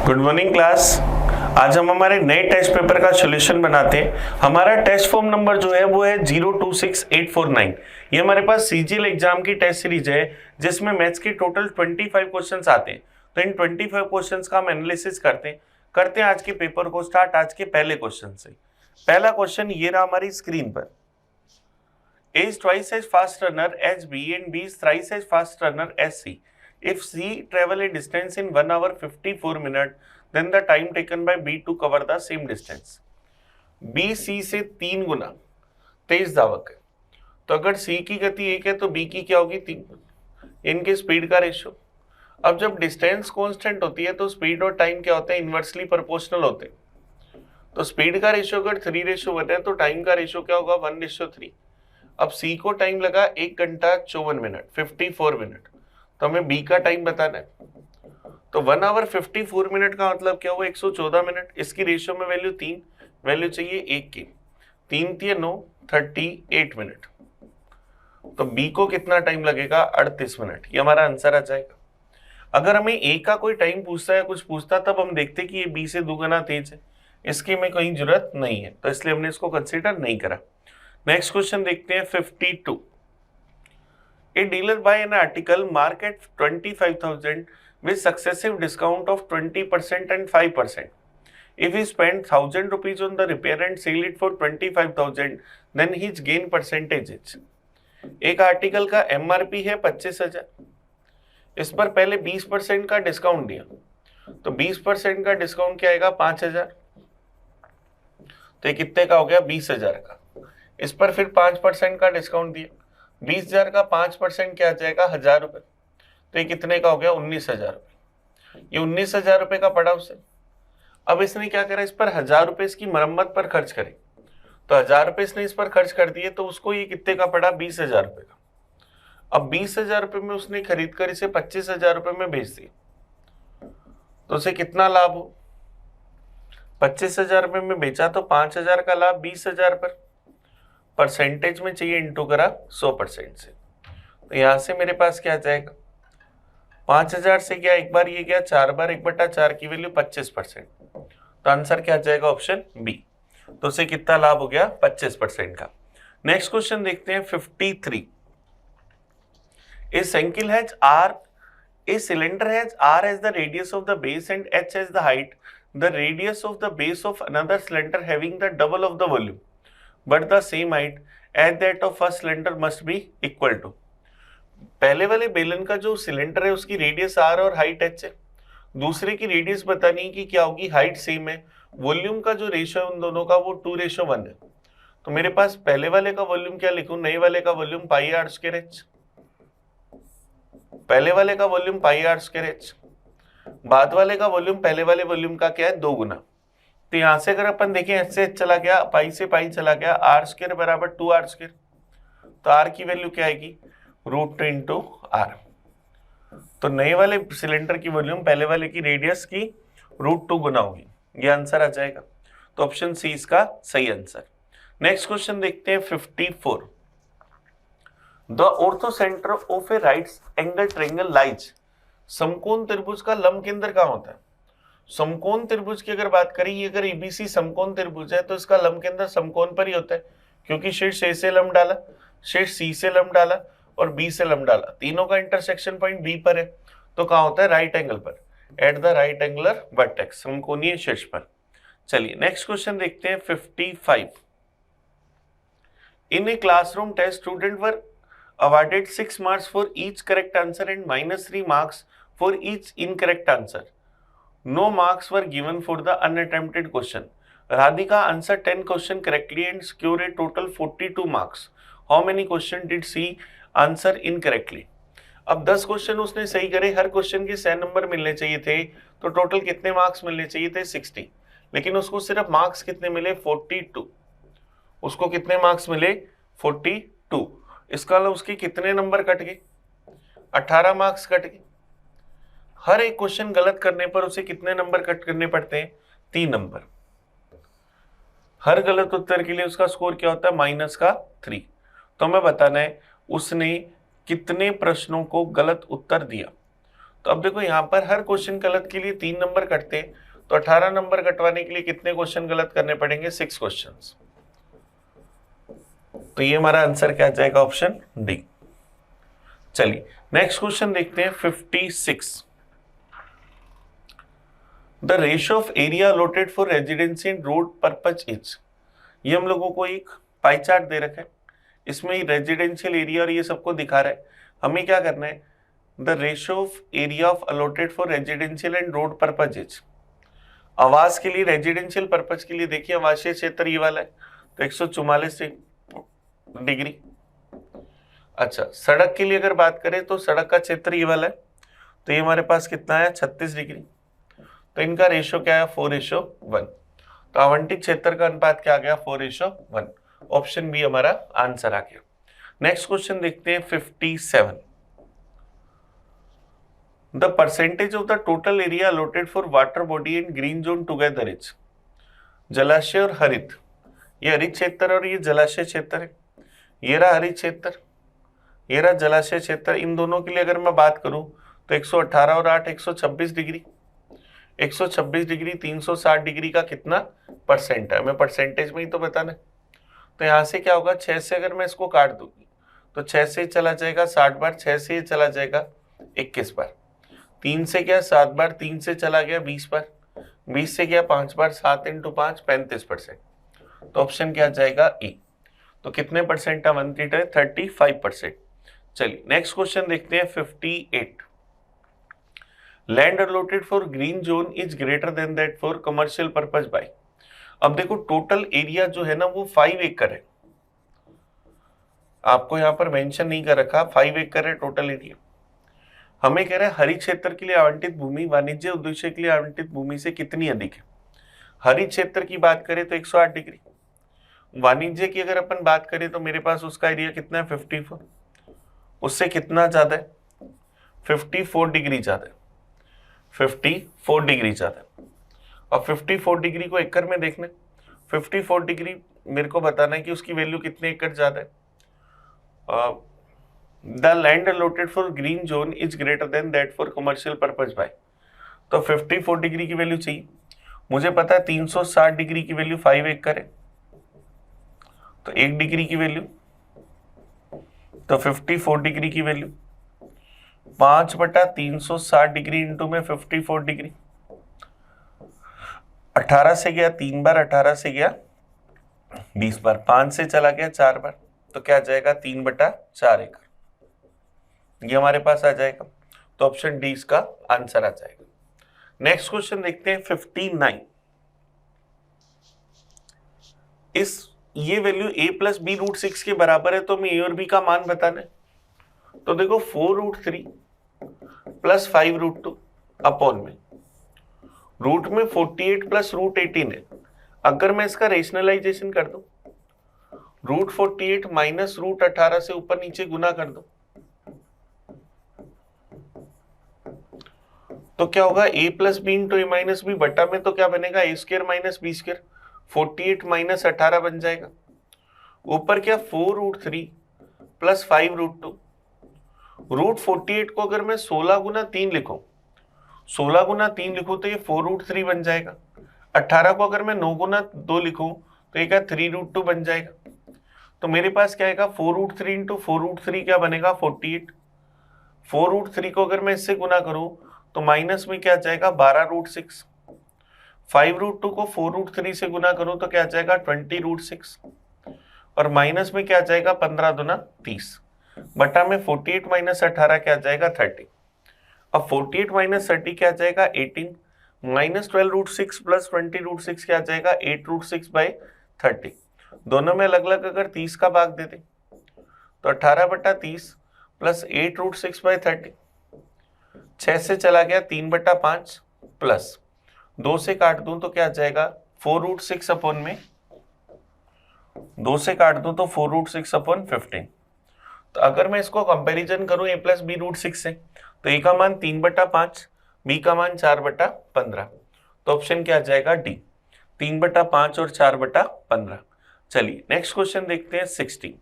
Good morning class. आज हम हमारे नए टेस्ट पेपर का सॉल्यूशन बनाते हैं। हमारा टेस्ट फॉर्म नंबर जो है वो है 026849। ये हमारे पास सीजीएल एग्जाम की टेस्ट सीरीज है जिसमें मैथ्स के टोटल 25 क्वेश्चंस आते हैं। तो इन 25 क्वेश्चंस का हम एनालिसिस करते हैं आज के पेपर को स्टार्ट आज के पहले क्वेश्चन से। पहला क्वेश्चन ये रहा हमारी स्क्रीन पर। A is twice as fast runner as B and B is thrice as fast runner as C. If C travel a distance in 1 hour 54 minutes, then the time taken by B to cover the same distance. B C से 3 गुना तेज धावक है, तो अगर C की गति 1 है तो B की क्या होगी 3 गुना, इनके स्पीड का रेशो। अब जब डिस्टेंस कांस्टेंट होती है तो स्पीड और टाइम क्या होते हैं, इनवर्सली प्रोपोर्शनल होते हैं। तो स्पीड का रेशो अगर 3:1 है तो टाइम का रेशो क्या होगा 1:3। अब C को टाइम लगा 1 घंटा 54 मिनट 54 मिनट, तो हमें B का टाइम बताना है। तो 1 आवर 54 मिनट का मतलब क्या हुआ 114 मिनट। इसकी रेशियो में वैल्यू 3, वैल्यू चाहिए 1 की, 3 3 9 38 मिनट। तो B को कितना टाइम लगेगा 38 मिनट। ये हमारा आंसर आ जाएगा। अगर हमें A का कोई टाइम पूछता है कुछ पूछता तब हम देखते कि ये B से दुगना तेज है, इसकी में कहीं जरूरत नहीं है तो इसलिए हमने इसको कंसीडर नहीं करा। नेक्स्ट क्वेश्चन देखते हैं 52। A dealer buy an article mark at 25,000 with successive discount of 20% and 5%. If he spent 1,000 rupees on the repair and sell it for 25,000, then his gain percentage is। एक article का MRP है 25,000, इस पर पहले 20% का discount दिया, तो 20% का डिस्काउंट क्या आएगा 5,000, तो ये कितने का हो गया 20,000 का। इस पर फिर 5% का डिस्काउंट दिया, 20,000 का 5% क्या आ जाएगा 1,000 रुपए, तो ये कितने का हो गया 19,000 रुपए। ये 19,000 रुपए का पड़ा उसे। अब इसने क्या करा, इस पर 1,000 रुपए इसकी मरम्मत पर खर्च करे, तो 1,000 रुपए इसने इस पर खर्च कर दिए, तो उसको ये कितने का पड़ा 20,000 रुपए का। अब 20,000 रुपए में उसने खरीद कर इसे 25,000 रुपए में बेच दिया, तो उसे कितना लाभ हो, 25,000 रुपए में बेचा तो 5,000 का लाभ 20,000 पर, परसेंटेज में चाहिए इंटू करा 100% से, तो यहां से मेरे पास क्या आ जाएगा 5,000 से क्या एक बार ये गया 4 बार 1/4 की वैल्यू 25%, तो आंसर क्या आ जाएगा ऑप्शन बी। तो उसे कितना लाभ हो गया 25% का। नेक्स्ट क्वेश्चन देखते हैं 53। A cycle has r a cylinder has r as the radius of the base and h as the height. The radius of the base of another cylinder having the double of the volume but the same height as that of first cylinder must be equal to। पहले वाले बेलन का जो cylinder है उसकी radius r और height h है, दूसरे की रेडियस बतानी है कि क्या होगी, हाइट सेम है, वॉल्यूम का जो रेशियो है उन दोनों का वो 2:1 है। तो मेरे पास पहले वाले का वॉल्यूम क्या लिखूं, नए वाले का वॉल्यूम πr²h, पहले वाले का वॉल्यूम πr²h, बाद वाले का वॉल्यूम पहले वाले वॉल्यूम का क्या है 2 गुना। तो यहां से अगर अपन देखें एच से एच चला गया, पाई से पाई चला गया, r² बराबर 2r², तो r की वैल्यू क्या आएगी √2 इंटू r। तो नए वाले सिलेंडर की वॉल्यूम पहले वाले की रेडियस की √2 गुना होगी, ये आंसर आ जाएगा। तो ऑप्शन सी इसका सही आंसर। नेक्स्ट क्वेश्चन देखते हैं 54। The ortho centre of A right angle triangle lies. समकोण त्रिभुज का लंब केंद्र कहाँ होता है। समकोण त्रिभुज की अगर बात करें, अगर एबीसी समकोण त्रिभुज है तो इसका लंब केंद्र समकोण पर ही होता है, क्योंकि शीर्ष ए से लंब डाला, शीर्ष सी से लंब डाला और बी से लंब डाला, तीनों का इंटरसेक्शन पॉइंट बी पर है, तो कहाँ होता है राइट एंगल पर, at the right angular vertex, समकोणीय शीर्ष पर। चलिए नेक्स्ट क्वेश्चन देखते हैं 55। In a classroom test student were awarded 6 marks for each correct answer and -3 marks for each incorrect answer. No marks were given for the unattempted question. Radhika answered 10 questions correctly and scored a total 42 marks. How many questions did she answer incorrectly? अब 10 question उसने सही करे, हर question के 100 number मिलने चाहिए थे, तो total कितने मार्क्स मिलने चाहिए थे 60, लेकिन उसको सिर्फ मार्क्स कितने मिले 42। उसको कितने मार्क्स मिले 42। इसका मतलब उसके कितने नंबर कट गए 18 मार्क्स कट गए। हर एक क्वेश्चन गलत करने पर उसे कितने नंबर कट करने पड़ते हैं 3 नंबर। हर गलत उत्तर के लिए उसका स्कोर क्या होता है -3। तो हमें बताना है उसने कितने प्रश्नों को गलत उत्तर दिया। तो अब देखो यहाँ पर हर क्वेश्चन गलत के लिए 3 नंबर कटते हैं, तो 18 नंबर कटवाने के लिए कितने क्वेश्चन गलत करने पड़ेंगे? 6 क्वेश्चंस। तो ये हमारा आंसर क्या आ जाएगा? Option D. चलिए नेक्स्ट क्वेश्चन देखते हैं 56। The ratio of area allotted for residency and road purpose is. ये हम लोगों को एक पाई चार्ट दे रखा है, इसमें रेजिडेंशियल एरिया और ये सबको दिखा रहा है। हमें क्या करना है? The ratio of area of allotted for residential and road purpose is. आवास के लिए, रेजिडेंशियल पर्पज के लिए देखिए आवासीय क्षेत्र ये वाला है, तो 144 डिग्री। अच्छा, सड़क के लिए अगर बात करें तो सड़क का क्षेत्र ये वाला है, तो ये हमारे पास कितना है? 36 डिग्री। तो इनका रेशियो क्या है? 4:1। तो आवंटित क्षेत्र का अनुपात क्या आ गया? 4:1। ऑप्शन बी हमारा आंसर आ गया। नेक्स्ट क्वेश्चन देखते हैं 57। The percentage of the total area allotted for water body and green zone together is. जलाशय और हरित, ये हरित क्षेत्र और ये जलाशय क्षेत्र है। ये रहा हरित क्षेत्र, ये रहा जलाशय क्षेत्र। इन दोनों के लिए अगर मैं बात करूं तो 118 और 8 126 डिग्री। 126 डिग्री 360 डिग्री का कितना परसेंट है? हमें परसेंटेज में ही तो बताना है। तो यहाँ से क्या होगा? 6 से अगर मैं इसको काट दूंगी तो 6 से चला जाएगा 60 बार, 6 से चला जाएगा 21 बार, 3 से क्या 7 बार, 3 से चला गया 20 बार, 20 से क्या 5 बार, 7 × 5 35%। तो ऑप्शन क्या जाएगा? ई। तो कितने परसेंट आवंटित है? 35%। चलिए नेक्स्ट क्वेश्चन देखते हैं 58। Land allotted for green zone is greater than that for commercial purpose by. अब देखो टोटल एरिया जो है ना वो 5 एकड़ है, आपको यहाँ पर मेंशन नहीं कर रखा, 5 एकड़ है टोटल एरिया। हमें कह रहा है हरित क्षेत्र के लिए आवंटित भूमि वाणिज्य उद्देश्य के लिए आवंटित भूमि से कितनी अधिक है। हरित क्षेत्र की बात करें तो 108 डिग्री, वाणिज्य की अगर अपन बात करें तो मेरे पास उसका एरिया कितना है? 54। उससे कितना ज्यादा है? 54 डिग्री ज्यादा है, 54 डिग्री ज्यादा है। अब 54 डिग्री को एकड़ में देखना, 54 डिग्री मेरे को बताना है कि उसकी वैल्यू कितने एकड़ ज्यादा है। The land allotted for green zone is greater than that for commercial purpose by. तो 54 डिग्री की वैल्यू चाहिए, मुझे पता है 360 डिग्री की वैल्यू 5 एकड़ है, तो 1 डिग्री की वैल्यू, तो 54 डिग्री की वैल्यू 5/360 डिग्री इंटू में 54 डिग्री। 18 से गया 3 बार, 18 से गया 20 बार, 5 से चला गया 4 बार, तो क्या जाएगा? 3/4 एकड़। ये हमारे पास आ जाएगा, तो ऑप्शन डी इसका आंसर आ जाएगा। नेक्स्ट क्वेश्चन देखते हैं 59। ये वैल्यू a + b√6 के बराबर है, तो हमें a और b का मान बताना है। तो देखो 4√3 + 5√2 अपॉन में रूट में 48 + √18 है। अगर मैं इसका रेशनलाइजेशन कर दूं, √48 माइनस √18 से ऊपर नीचे गुना कर दूं, तो क्या होगा? a + b × a - b बटा में तो क्या बनेगा? a² - b²। 48 - 18 बन जाएगा। ऊपर क्या? 4√3 + 5√2। √48 को अगर मैं 16 × 3 लिखूं, 16 × 3 लिखूं तो ये 4√3 बन जाएगा। 18 को अगर मैं 9 × 2 लिखूं तो ये क्या? 3√2 बन जाएगा। तो मेरे पास क्या आएगा? 4√3 × 4√3 क्या बनेगा? 48। 4√3 को अगर मैं इससे गुना करूं तो माइनस में क्या जाएगा? 12√6। 5√2 को 4√3 से गुना करूं तो क्या जाएगा? 20√6। और माइनस में क्या जाएगा? 15 दूना 30 बटा में 48 - 18 क्या जाएगा? 30। अब 48 - 30 क्या जाएगा? 18 - 12√6 + 20√6 क्या जाएगा? 8√6/30। दोनों में अलग अलग अगर 30 का भाग दे दें तो 18/30 + 8√6/30। 6 से चला गया 3/5 प्लस 2 से काट दूं तो क्या जाएगा? 4√6 अपॉन में 2 से काट दूं तो 4√6/15। तो अगर मैं इसको कंपैरिजन करूं a + b√6 से, तो a का मान 3/5, b का मान 4/15। तो ऑप्शन क्या जाएगा? डी, 3/5 और 4/15। चलिए नेक्स्ट क्वेश्चन देखते हैं 60।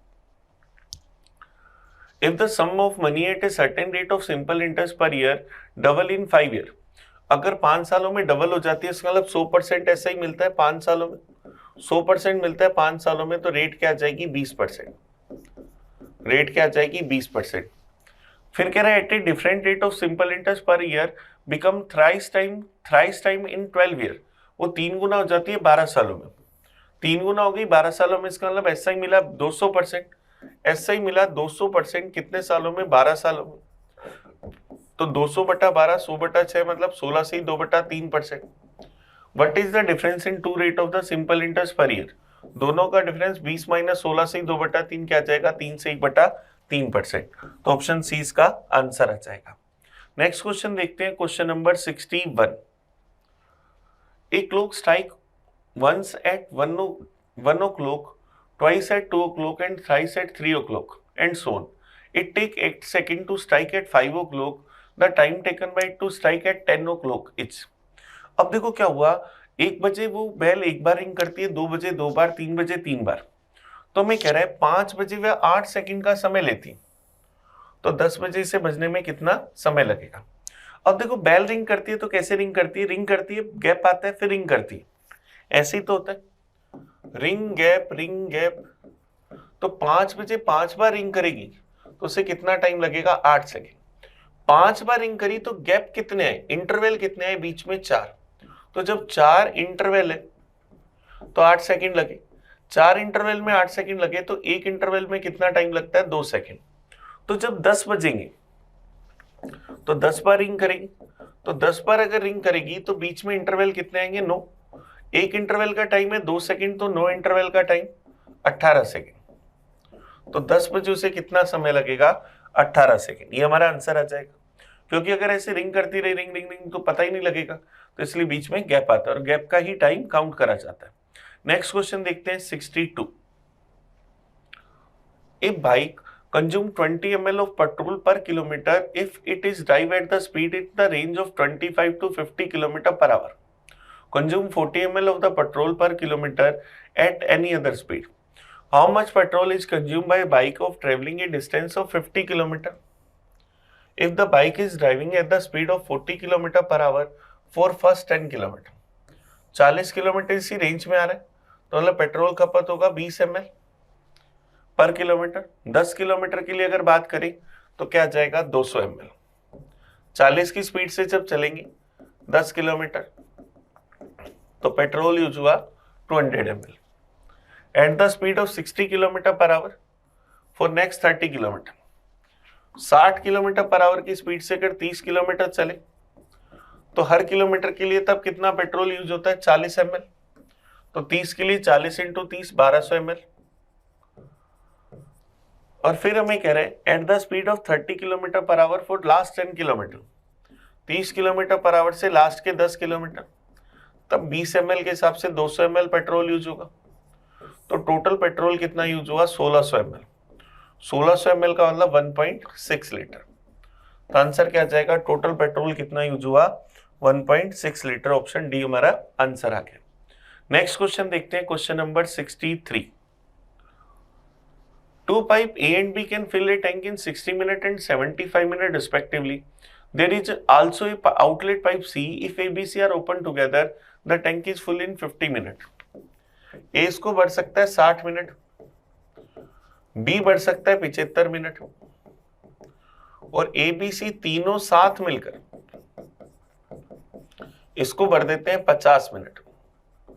If the sum of money at a certain rate of simple interest per year double in 5 year, अगर 5 सालों में डबल हो जाती है इसका मतलब 100% ऐसा ही मिलता है 5 सालों में, 100% मिलता है 5 सालों में, तो रेट क्या आ जाएगी 20%, रेट क्या आ जाएगी 20%। फिर कह रहा है at a different rate of simple interest per year become thrice time in 12 year, वो 3 गुना हो जाती है 12 सालों में, 3 गुना हो गई 12 सालों में, इसका मतलब ऐसा ही मिला 200%, ऐसा ही मिला 200% कितने सालों में 12 सालों में, तो 200/12 100/6 मतलब 16 से ही 2/3%। What is the difference in two rate of the simple interest per year, दोनों का डिफरेंस 20 - 16 से ही 2/3 क्या आ जाएगा 3 से 1/3%, तो ऑप्शन सी इसका आंसर आ जाएगा। नेक्स्ट क्वेश्चन देखते हैं, question number 61। A clock strike once at 1 o'clock, twice at 2 o'clock and thrice at 3 o'clock and so on. It take 8 seconds to strike at 5 o'clock. The time taken by it to strike at 10 o'clock is. अब देखो क्या हुआ, 1 बजे वो bell एक बार ring करती है, 2 बजे 2 बार, 3 बजे 3 बार, तो मैं कह रहा है 5 बजे वह 8 सेकंड का समय लेती, तो 10 बजे से बजने में कितना समय लगेगा। अब देखो बेल रिंग करती है तो कैसे रिंग करती है, रिंग करती है गैप आता है फिर रिंग करती है, ऐसे ही तो होता है, रिंग गैप, तो 5 बजे 5 बार रिंग करेगी तो उसे कितना टाइम लगेगा 8 सेकेंड, 5 बार रिंग करी तो गैप कितने आए, इंटरवल कितने आए बीच में 4, तो जब 4 इंटरवल है तो 8 सेकेंड लगे, 4 इंटरवल में 8 सेकेंड लगे तो एक इंटरवल में कितना टाइम लगता है 2 सेकेंड, तो जब 10 बजेंगे तो 10 बार रिंग करेगी, तो 10 बार अगर रिंग करेगी तो बीच में इंटरवल कितने आएंगे 9, एक इंटरवल का टाइम है 2 सेकेंड, तो 9 इंटरवल का टाइम 18 सेकेंड, तो 10 बजे उसे कितना समय लगेगा 18 सेकेंड, ये हमारा आंसर आ जाएगा। क्योंकि अगर ऐसे रिंग करती रही रिंग तो पता ही नहीं लगेगा, तो इसलिए बीच में गैप आता है और गैप का ही टाइम काउंट करा जाता है। नेक्स्ट क्वेश्चन देखते हैं 62। ए bike consume 20 ml of petrol per kilometer if it is drive at the speed in the range of 25 to 50 km per hour. Consume 40 ml of the petrol per kilometer at any other speed. How much petrol is consumed by a bike of traveling a distance of 50 km? If the bike is driving at the speed of 40 km per hour for first 10 km, 40 kilometre इसी range में आ रहा है, तो मतलब petrol खपत होगा 20 ml पर kilometre. 10 kilometre के लिए अगर बात करें तो क्या जाएगा 200 ml, 40 की स्पीड से जब चलेंगे 10 किलोमीटर तो पेट्रोल यूज हुआ 200 ml at the speed of 60 kilometre per hour for next 30 kilometre. 60 kilometre per hour की स्पीड से अगर 30 किलोमीटर चले तो हर किलोमीटर के लिए तब कितना पेट्रोल यूज होता है 40 ml, तो 30 के लिए 40 × 30 1200 ml। और फिर हमें कह रहे हैं at the speed of 30 kilometre per hour for last 10 kilometre, 30 kilometre per hour से लास्ट के 10 किलोमीटर, तब 20 ml के हिसाब से 200 ml पेट्रोल यूज होगा, तो टोटल पेट्रोल कितना यूज हुआ 1600 ml, 1600 ml का मतलब 1.6 लीटर, तो आंसर क्या जाएगा टोटल पेट्रोल कितना यूज हुआ 1.6 लीटर, ऑप्शन डी हमारा आंसर आ गया। नेक्स्ट क्वेश्चन देखते हैं, question number 63। Two pipe A and B can fill a tank in 60 minutes and 75 minutes respectively. There is also a outlet pipe C. If A, B, C are open together, the tank is full in 50 minutes. A इसको बढ़ सकता है 60 minute, B बढ़ सकता है 75 minute, और A, B, C तीनों साथ मिलकर इसको बढ़ देते हैं 50 मिनट।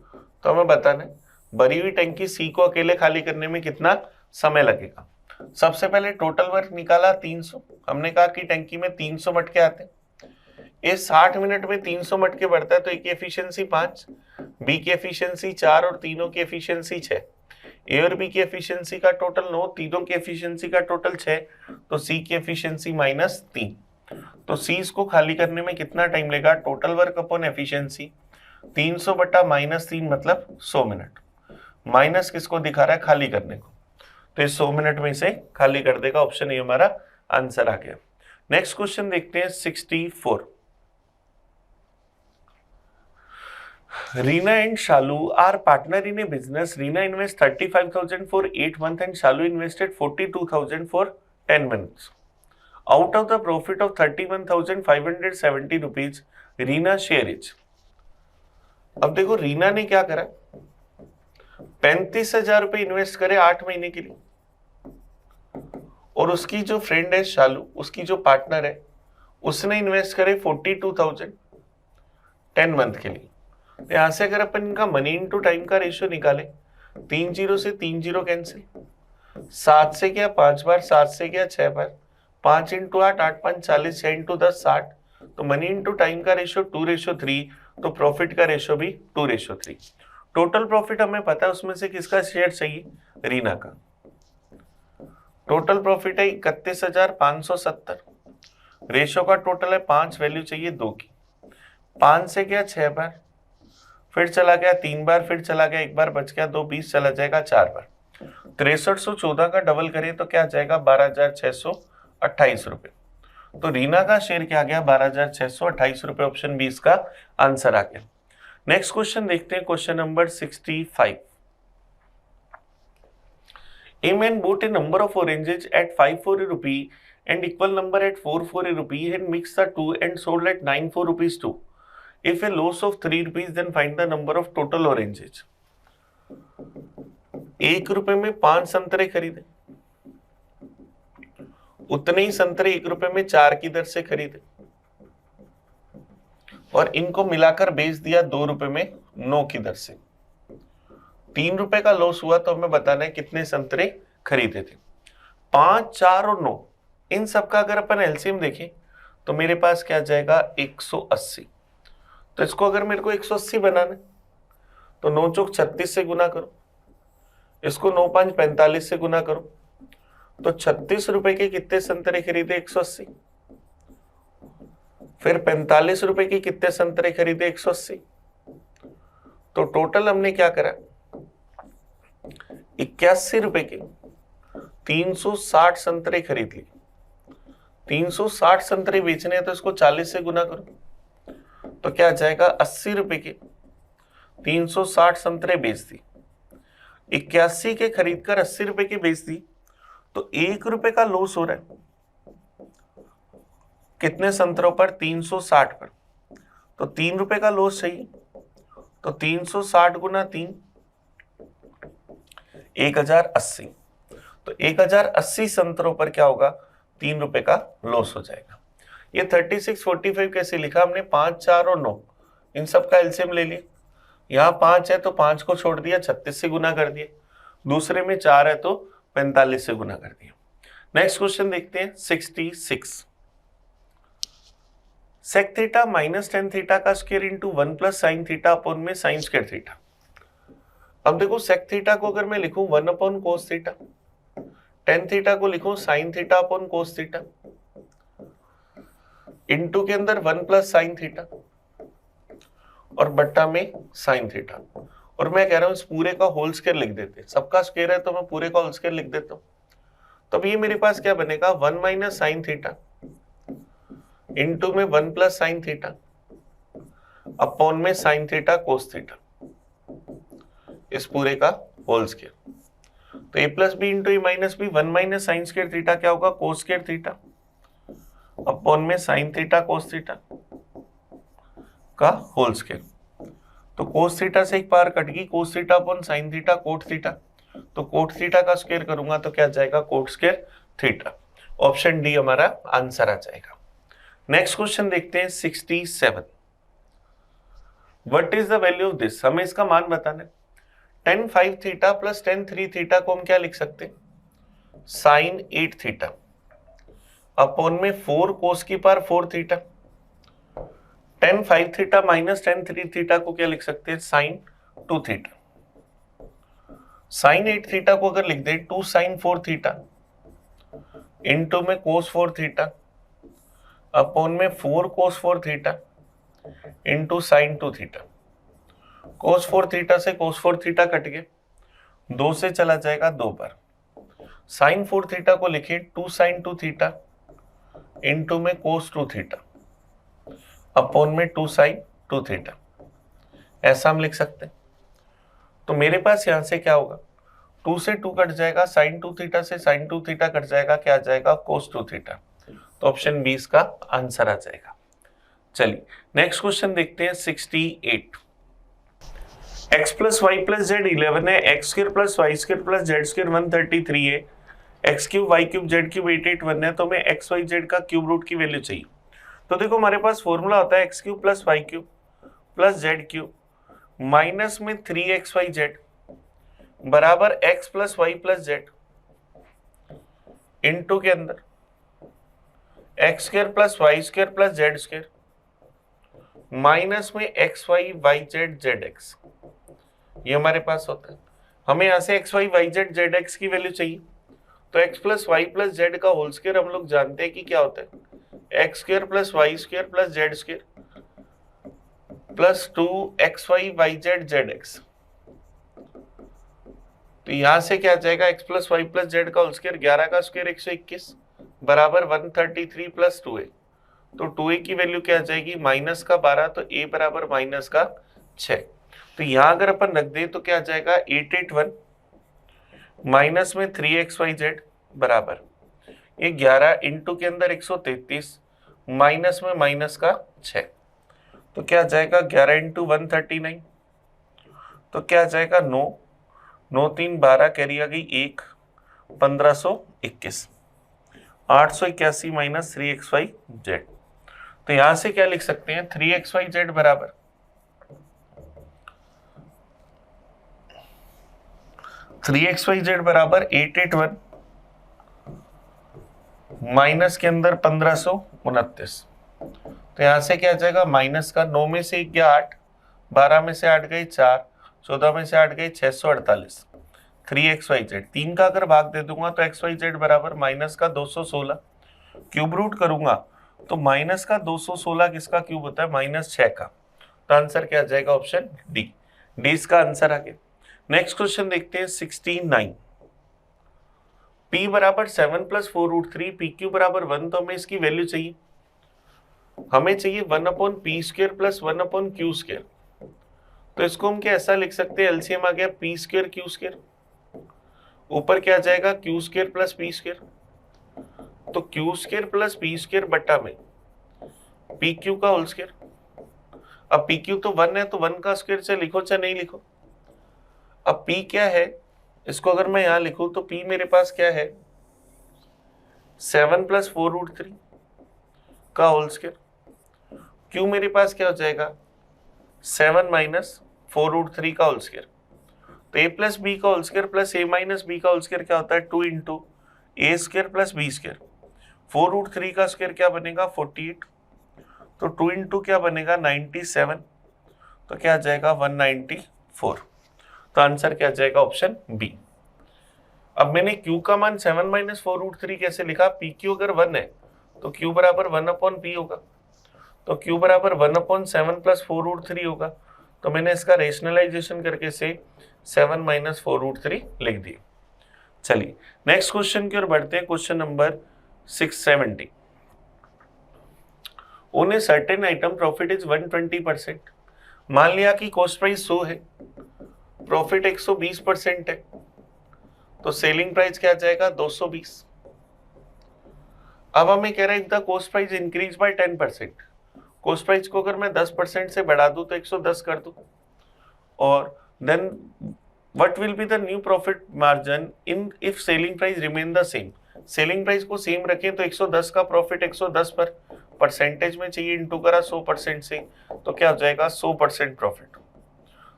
तो हमें बताना है भरी हुई टंकी C को अकेले खाली करने में कितना समय लगेगा। सबसे पहले टोटल वर्क निकाला 300, हमने कहा कि टंकी में 300 मटके आते हैं, ये 60 मिनट में 300 मटके बढ़ता है, तो ए की एफिशिएंसी 5, बी की एफिशिएंसी 4 और तीनों की एफिशिएंसी 6। ए और बी की एफिशिएंसी का टोटल 9, तीनों की एफिशिएंसी का टोटल 6, तो सी की एफिशिएंसी -3। तो सी इसको खाली करने में कितना टाइम लेगा, टोटल वर्क अपॉन एफिशिएंसी 300/-3 मतलब 100 मिनट, माइनस किसको दिखा रहा है खाली करने को, तो इस 100 मिनट में से खाली कर देगा, ऑप्शन ए हमारा आंसर आ गया। नेक्स्ट क्वेश्चन देखते हैं 64। Reena and Shalu are partner in a business. Reena invest 35,000 for 8 months and Shalu invested 42,000 for 10 months. Out of the profit of 31,570 rupees, Reena share is. अब देखो रीना ने क्या करा, 35,000 रुपए इन्वेस्ट करे 8 महीने के लिए, और उसकी जो फ्रेंड है शालू, उसकी जो पार्टनर है, उसने इन्वेस्ट करे 42,000 10 मंथ के लिए। तो यहां से अगर अपन इनका मनी इनटू टाइम का रेशियो निकाले, 3 जीरो से 3 जीरो कैंसिल, 7 से क्या 5 बार, 7 से क्या 6 बार, 5 इंटू 8, 8 5 40, 6 इंटू 10 60। तो मनी इनटू टाइम का रेशियो 2:3, तो प्रॉफिट का रेशियो भी 2:3। टोटल प्रॉफिट हमें पता है, उसमें से किसका शेयर चाहिए, रीना का। टोटल प्रॉफिट है 31,570, रेशियो का टोटल है 5, वैल्यू चाहिए 2 की। 5 से क्या 6 बार, फिर चला गया 3 बार, फिर चला गया 1 बार, बच गया 2, 20 चला जाएगा 4 बार। 6314 का डबल करें तो क्या जाएगा, 12,628 रुपए। तो रीना का शेयर क्या आ गया, 12,628 रुपए। ऑप्शन बी इसका आंसर आ गया। नेक्स्ट क्वेश्चन देखते हैं, question number 65। A man bought a number of oranges at 540 rupee and equal number at 440 rupee and mixed the two and sold at 94 rupees too. If a loss of 3 rupees, then find the number of total oranges. 1 रुपए में 5 संतरे खरीदे, उतने ही संतरे 1 रुपए में 4 की दर से खरीदे, और इनको मिलाकर बेच दिया 2 रुपए में 9 की दर से। 3 रुपए का लॉस हुआ, तो हमें बताना है कितने संतरे खरीदे थे। 5, 4 और 9, इन सब का अगर अपन एलसीएम देखें तो मेरे पास क्या जाएगा, 180। तो इसको अगर मेरे को 180 बनाना है तो 9 चौक 36 से गुना करो, इसको 9 5 45 से गुना करो, तो 36 रुपए के कितने संतरे खरीदे, 180। फिर 45 रुपए के कितने संतरे खरीदे, 180। तो टोटल हमने क्या करा, 81 रुपए के 360 संतरे खरीद लिए। 360 संतरे बेचने हैं तो इसको 40 से गुना करो, तो क्या जाएगा, 80 रुपए के 360 संतरे बेच दी। 81 के खरीद कर 80 रुपए की बेच दी, तो 1 रुपए का लॉस हो रहा है कितने संतरों पर, 360 पर। तो 3 रुपए का लॉस चाहिए, तो 360 गुना 3, 1080। तो 1080 संतरों पर क्या होगा, 3 रुपए का लॉस हो जाएगा। ये 3645 कैसे लिखा हमने, 5, 4 और 9, इन सब का एलसीएम ले लिया। यहाँ 5 है तो 5 को छोड़ दिया, 36 से गुना कर दिया। दूसरे में 4 है तो 45 से गुना कर दिया। नेक्स्ट क्वेश्चन देखते हैं, 66। Sec theta minus tan theta का square into 1 plus sine theta upon में साइन स्क्वायर थीटा। अब देखो सेक थीटा को अगर मैं लिखूं 1 upon cos theta, tan theta को लिखूं sine theta upon cos theta, into के अंदर 1 प्लस साइन थीटा और बट्टा में साइन थीटा। और मैं कह रहा हूं इस पूरे का होल स्क्वायर लिख देते, सबका स्क्वायर है तो मैं पूरे का होल स्क्वायर लिख देता हूं। तब ये मेरे पास क्या बनेगा, 1 माइनस साइन थीटा इंटू में 1 प्लस साइन थीटा अपॉन में साइन थीटा कोस थीटा, इस पूरे का होल स्क्वायर। तो a plus b into a minus b, 1 minus sine square theta क्या होगा, कोस स्क्वायर थीटा अपॉन में साइन थीटा कोस थीटा का होल स्क्वायर। तो कोस थीटा से एक पार कट गई, cos theta upon sine theta cot theta, तो कोट थीटा का स्क्वायर करूंगा तो क्या जाएगा, coat square theta. Option D हमारा आंसर आ जाएगा। नेक्स्ट क्वेश्चन देखते हैं, 67। What is the value of this, हमें इसका मान बताना है। tan 5 theta plus tan 3 theta को हम क्या लिख सकते हैं, साइन 8 थीटा अपॉन में 4 कोस की power 4 theta. tan 5 theta minus tan 3 theta को क्या लिख सकते हैं, साइन 2 थीटा। साइन 8 थीटा को अगर लिख दें 2 साइन 4 थीटा इंटू में कोस 4 थीटा अपॉन में 4 कोस 4 थीटा इंटू साइन 2 थीटा। कोस 4 थीटा से कोस 4 थीटा कट गए, 2 से चला जाएगा 2 बार। साइन 4 थीटा को लिखे 2 साइन 2 थीटा इंटू में कोस 2 थीटा अपॉन में 2 साइन 2 थीटा, ऐसा हम लिख सकते हैं। तो मेरे पास यहां से क्या होगा, 2 से 2 कट जाएगा, sin 2 थीटा से sin 2 थीटा कट जाएगा, क्या आ जाएगा cos 2 थीटा। तो ऑप्शन बी इसका आंसर आ जाएगा। चलिए नेक्स्ट क्वेश्चन देखते हैं 68। x plus y plus z 11 है, x square plus y square plus z square 133 है, x cube y cube z cube 881 है, तो हमें एक्स वाई जेड का क्यूब रूट की वैल्यू चाहिए। तो देखो हमारे पास फॉर्मूला होता है x cube plus y cube plus z cube minus में 3xyz बराबर x plus y plus z into के अंदर x square plus y square plus z square minus में x y y z z x, ये हमारे पास होता है। हमें यहां से x y y z z x की वैल्यू चाहिए, तो x plus y plus z का होल स्क्वायर हम लोग जानते हैं कि क्या होता है x square plus y square plus z square plus 2xy y z z x. तो यहां से क्या आ जाएगा x plus y plus z का होल स्क्वायर 11 का स्क्वायर 121 बराबर 133 प्लस 2a। तो 2a की वैल्यू क्या आ जाएगी माइनस का 12, तो a बराबर माइनस का 6। तो यहां अगर अपन रख दे तो क्या आ जाएगा 881 माइनस में 3xyz बराबर ये 11 इंटू के अंदर 133 माइनस में माइनस का 6, तो क्या आ जाएगा 11 इंटू 139, तो क्या आ जाएगा 9, 9 3 12 कैरी आ गई 1, 1521 881 माइनस 3xyz। तो यहां से क्या लिख सकते हैं 3xyz बराबर 3xyz बराबर 881 माइनस के अंदर 1529। तो यहां से क्या आ जाएगा माइनस का 9 में से 1 गया 8, 12 में से 8 गई 4, 14 में से 8 गई 648, 3xyz 3 का अगर भाग दे दूंगा तो xyz बराबर माइनस का 216, क्यूब रूट करूंगा तो माइनस का 216 किसका क्यूब होता है माइनस 6 का। तो आंसर क्या आ जाएगा ऑप्शन डी, डी इसका आंसर आ गया। नेक्स्ट क्वेश्चन देखते हैं 69। p बराबर 7 प्लस 4 रूट 3, पी क्यू बराबर 1, तो हमें इसकी वैल्यू चाहिए, हमें चाहिए 1 upon P square plus 1 upon Q square. तो इसको हम क्या ऐसा लिख सकते हैं एलसीएम आ गया पी स्क्र क्यू स्क्र, ऊपर क्या आ जाएगा q square plus p square, तो q square plus p square बट्टा में पी क्यू का होल स्क्र। अब पी क्यू तो 1 है तो 1 का स्क्वायर से लिखो चाहे नहीं लिखो। अब p क्या है, इसको अगर मैं यहां लिखूं तो p मेरे पास क्या है 7 प्लस 4 रूट 3 का होल स्क्वायर, q मेरे पास क्या हो जाएगा 7 माइनस 4 रूट 3 का होल स्क्वायर। तो a प्लस बी का whole square plus a minus b का होल स्क्वायर क्या होता है 2 into a square plus b square. 4 root 3 का स्क्वायर क्या बनेगा 48, तो 2 इंटू क्या बनेगा 97, तो क्या आ जाएगा 194। तो आंसर क्या जाएगा ऑप्शन बी। अब मैंने q का मान 7 माइनस 4 रूट 3 कैसे लिखा, पी क्यू अगर 1 है तो q बराबर 1 अपॉन पी होगा, तो q बराबर 1 अपॉन 7 प्लस 4 रूट 3 होगा। तो मैंने इसका रेशनलाइजेशन करके से 7 माइनस 4 रूट 3 लिख दिया। चलिए नेक्स्ट क्वेश्चन की ओर बढ़ते हैं, question number 670। On a certain item profit is 120%। मान लिया कि कॉस्ट प्राइस 100 है, प्रॉफिट 120% है, तो सेलिंग प्राइस क्या जाएगा 220। अब हमें कह रहा है if the cost price increase by 10%, cost price को अगर मैं 10% से बढ़ा दूं तो 110 कर दूं, और then what will be the new profit margin in if selling price remain the same. Selling price को सेम रखें तो 110 का प्रॉफिट 110 पर परसेंटेज में चाहिए, इंटू करा 100% से, तो क्या हो जाएगा 100% प्रॉफिट।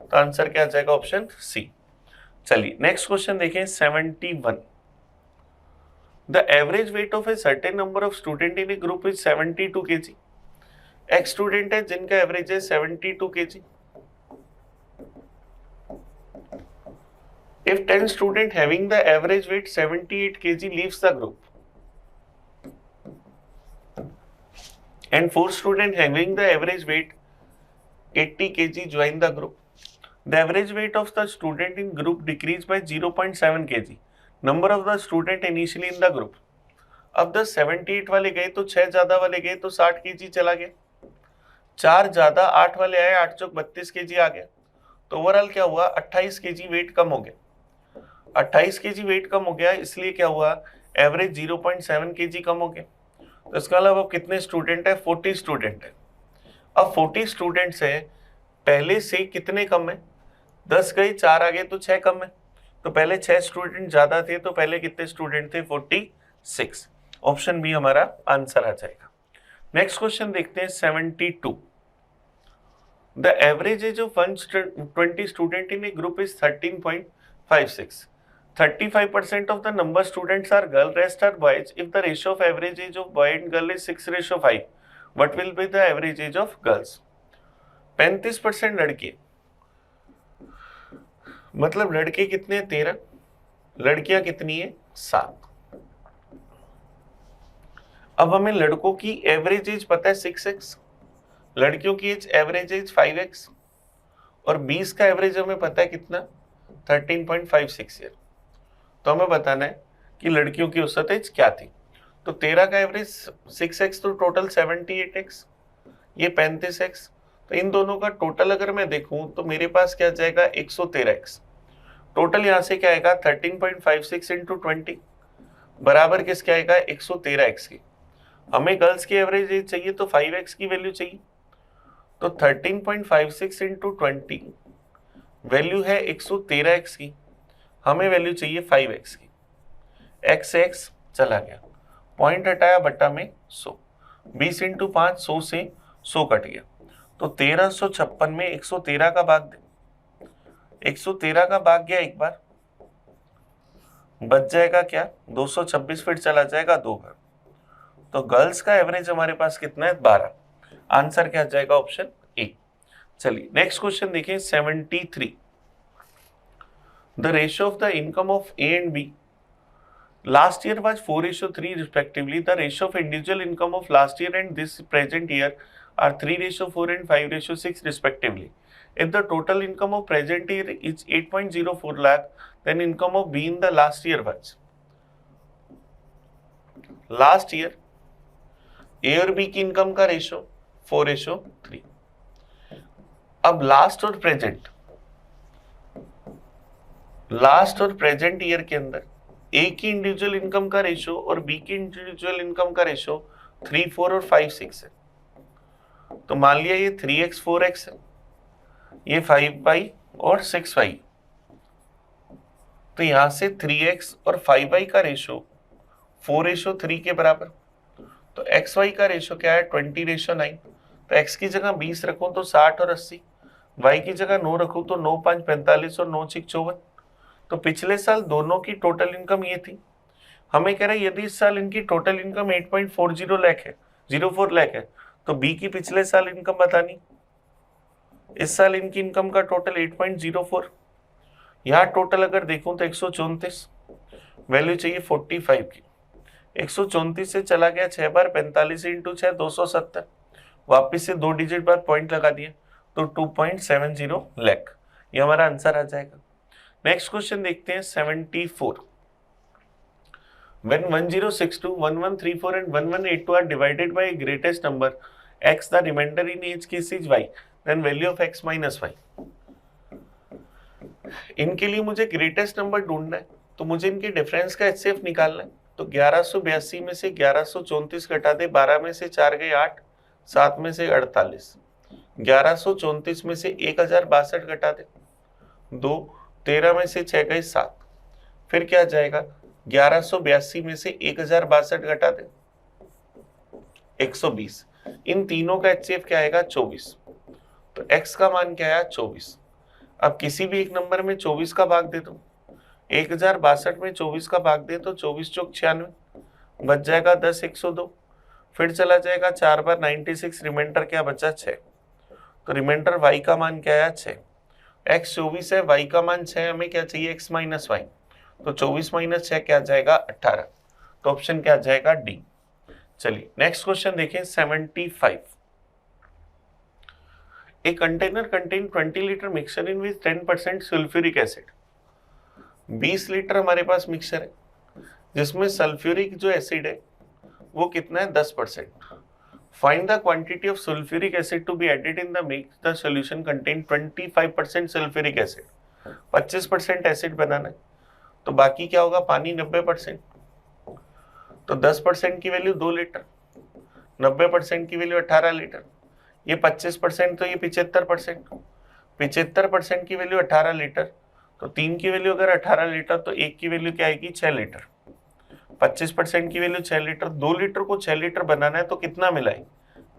तो आंसर क्या आ जाएगा ऑप्शन सी। चलिए नेक्स्ट क्वेश्चन देखें 71। The average weight of a certain number of student in A group is 72 kg। X student है जिनका एवरेज है 72 kg। If 10 student having the average weight 78 kg leaves the group and 4 students having the average weight 80 kg join the group, the average weight of the student in group decreased by 0.7 kg, number of the student initially in the group। अब 10 78 वाले गए तो 6 ज्यादा वाले गए तो 60 kg चला गया, 4 ज्यादा 8 वाले आए, 8 चौक 32 kg आ गया, तो ओवरऑल क्या हुआ 28 kg वेट कम हो गया। 28 केजी वेट कम हो गया, इसलिए क्या हुआ, एवरेज 0.7 केजी कम हो गया। तो इसका अलावा अब कितने स्टूडेंट है, 40 स्टूडेंट है। अब 40 स्टूडेंट्स है, पहले से कितने कम है, 10 गए, 4 आ गए तो 6 कम है। तो पहले 6 स्टूडेंट ज्यादा थे, तो पहले कितने स्टूडेंट थे, 46। ऑप्शन बी हमारा आंसर आ जाएगा। नेक्स्ट क्वेश्चन देखते हैं 72। The average age of 120 student in A group is 13.56। 35% of the number students are girl, rest are boys. If the ratio of average age of boy and girl is 6:5, what will be the average age of girls? 35% लड़के, मतलब लड़के कितने, 13, लड़कियां कितनी है, 7। अब हमें लड़कों की एवरेज एज पता है 6x, लड़कियों की एज एवरेज एज 5x, और 20 का एवरेज हमें पता है कितना, 13.56 ईयर। तो हमें बताना है कि लड़कियों की औसत एज क्या थी। तो 13 का एवरेज 6x, तो टोटल 78x, ये 35x। तो इन दोनों का टोटल अगर मैं देखूं तो मेरे पास क्या जाएगा, 113x। टोटल यहां से क्या आएगा, 13.56 इंटू 20 बराबर किसके आएगा, 113x की। हमें गर्ल्स की एवरेज एज चाहिए तो 5x की वैल्यू चाहिए। तो 13.56 इंटू 20 वैल्यू है 113x की, हमें वैल्यू चाहिए 5x की। x से x चला गया, पॉइंट हटाया, बट्टा में 100, 20 इंटू 5 100 से 100 कट गया। तो 1356 में 113 का भाग दे, 113 का भाग गया एक बार, बच जाएगा क्या, 226, फिर चला जाएगा 2 बार। तो गर्ल्स का एवरेज हमारे पास कितना है, 12। आंसर क्या जाएगा, ऑप्शन ए। चलिए नेक्स्ट क्वेश्चन देखिए 73। The ratio of the income of A and B last year was 4:3 respectively. The ratio of individual income of last year and this present year are 3:4 and 5:6 respectively. If the total income of present year is 8.04 lakh, then income of B in the last year was, last year A और B की income का ratio 4:3। अब last और present, last और present year के अंदर ए की individual income का रेशो और बी की इंडिविजुअल इनकम का रेशो 3, 4 और 5, 6 है। तो मान लिया ये 3x 4x है, ये 5y और 6y। तो यहां से 3x और 5y का रेशो 4:3 के बराबर। तो xy का रेशो क्या है, 20:9। तो x की जगह 20 रखूं तो 60 और 80, y की जगह 9 रखूं तो 9, 5, 45 और 9, 6, 54। तो पिछले साल दोनों की टोटल इनकम ये थी। हमें कह रहा है यदि इस साल इनकी टोटल इनकम 8.40 लाख है, 04 लाख है, तो बी की पिछले साल इनकम बतानी। इस साल इनकी इनकम का टोटल 8.04, यहाँ टोटल अगर देखूं तो 134, वैल्यू चाहिए 45 की। 134 से चला गया 6 बार, 45 इंटू 6 270, वापिस से 2 डिजिट बाद पॉइंट लगा दिए, तो 2.70 लाख, ये हमारा आंसर आ जाएगा। नेक्स्ट क्वेश्चन देखते हैं 74। When 1062, 1134 and 1182 are divided by a greatest number x, the remainder in each case is y, then value of x minus y। इनके लिए मुझे ग्रेटेस्ट नंबर ढूंढना है, तो मुझे इनके डिफरेंस का HCF निकालना है। तो 1182 में से 1134 घटा दे, 12 में से 4 गए 8, 7 में से 48, 1134 में से 1062 घटा दे 2, 13 में से 6 गए 7, फिर क्या जाएगा, 1182 में से 1062 घटा दे 120। इन तीनों का HCF क्या आएगा, 24। तो x का मान क्या आया, 24। अब किसी भी एक नंबर में 24 का भाग दे दो, 1062 में 24 का भाग दे तो 24 चौक 96, बच जाएगा 10, 102, फिर चला जाएगा 4 बार 96, रिमाइंडर क्या बचा 6। तो रिमाइंडर y का मान क्या आया, 6। x 24 है, y का मान 6, हमें क्या चाहिए, x माइनस वाई। तो 24 माइनस 6 क्या जाएगा, 18। तो ऑप्शन क्या जाएगा, डी। चलिए नेक्स्ट क्वेश्चन देखें 75। A container contain 20 litre mixture in which 10% sulphuric acid. 20 litre हमारे पास मिक्सचर है जिसमें सल्फ्यूरिक जो एसिड है वो कितना है, 10%। Find the quantity of sulphuric acid to be added in the mix, the solution contain 25% sulphuric acid. 25% acid बनाना है, तो बाकी क्या होगा, पानी 90%, तो 10% की वैल्यू 2 लीटर, 90% की वैल्यू 18 लीटर, ये 25% तो ये 75%, 75% की वैल्यू 18 लीटर, तो 3 की वैल्यू अगर 18 लीटर तो 1 की वैल्यू क्या आएगी 6 लीटर, 25% की वैल्यू 6 लीटर, 2 लीटर को 6 लीटर बनाना है तो कितना मिलाए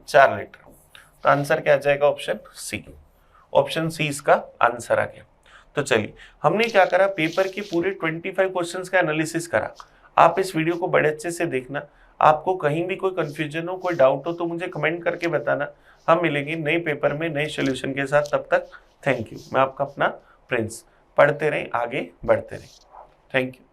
4 लीटर। तो आंसर क्या आ जाएगा, ऑप्शन सी। ऑप्शन सी इसका आंसर आ गया। तो चलिए हमने क्या करा, पेपर की पूरे 25 क्वेश्चंस का एनालिसिस करा। आप इस वीडियो को बड़े अच्छे से देखना, आपको कहीं भी कोई कंफ्यूजन हो, कोई डाउट हो तो मुझे कमेंट करके बताना। हम मिलेंगे नए पेपर में नए सॉल्यूशन के साथ, तब तक थैंक यू। मैं आपका अपना प्रिंस, पढ़ते रहें, आगे बढ़ते रहें। Thank you.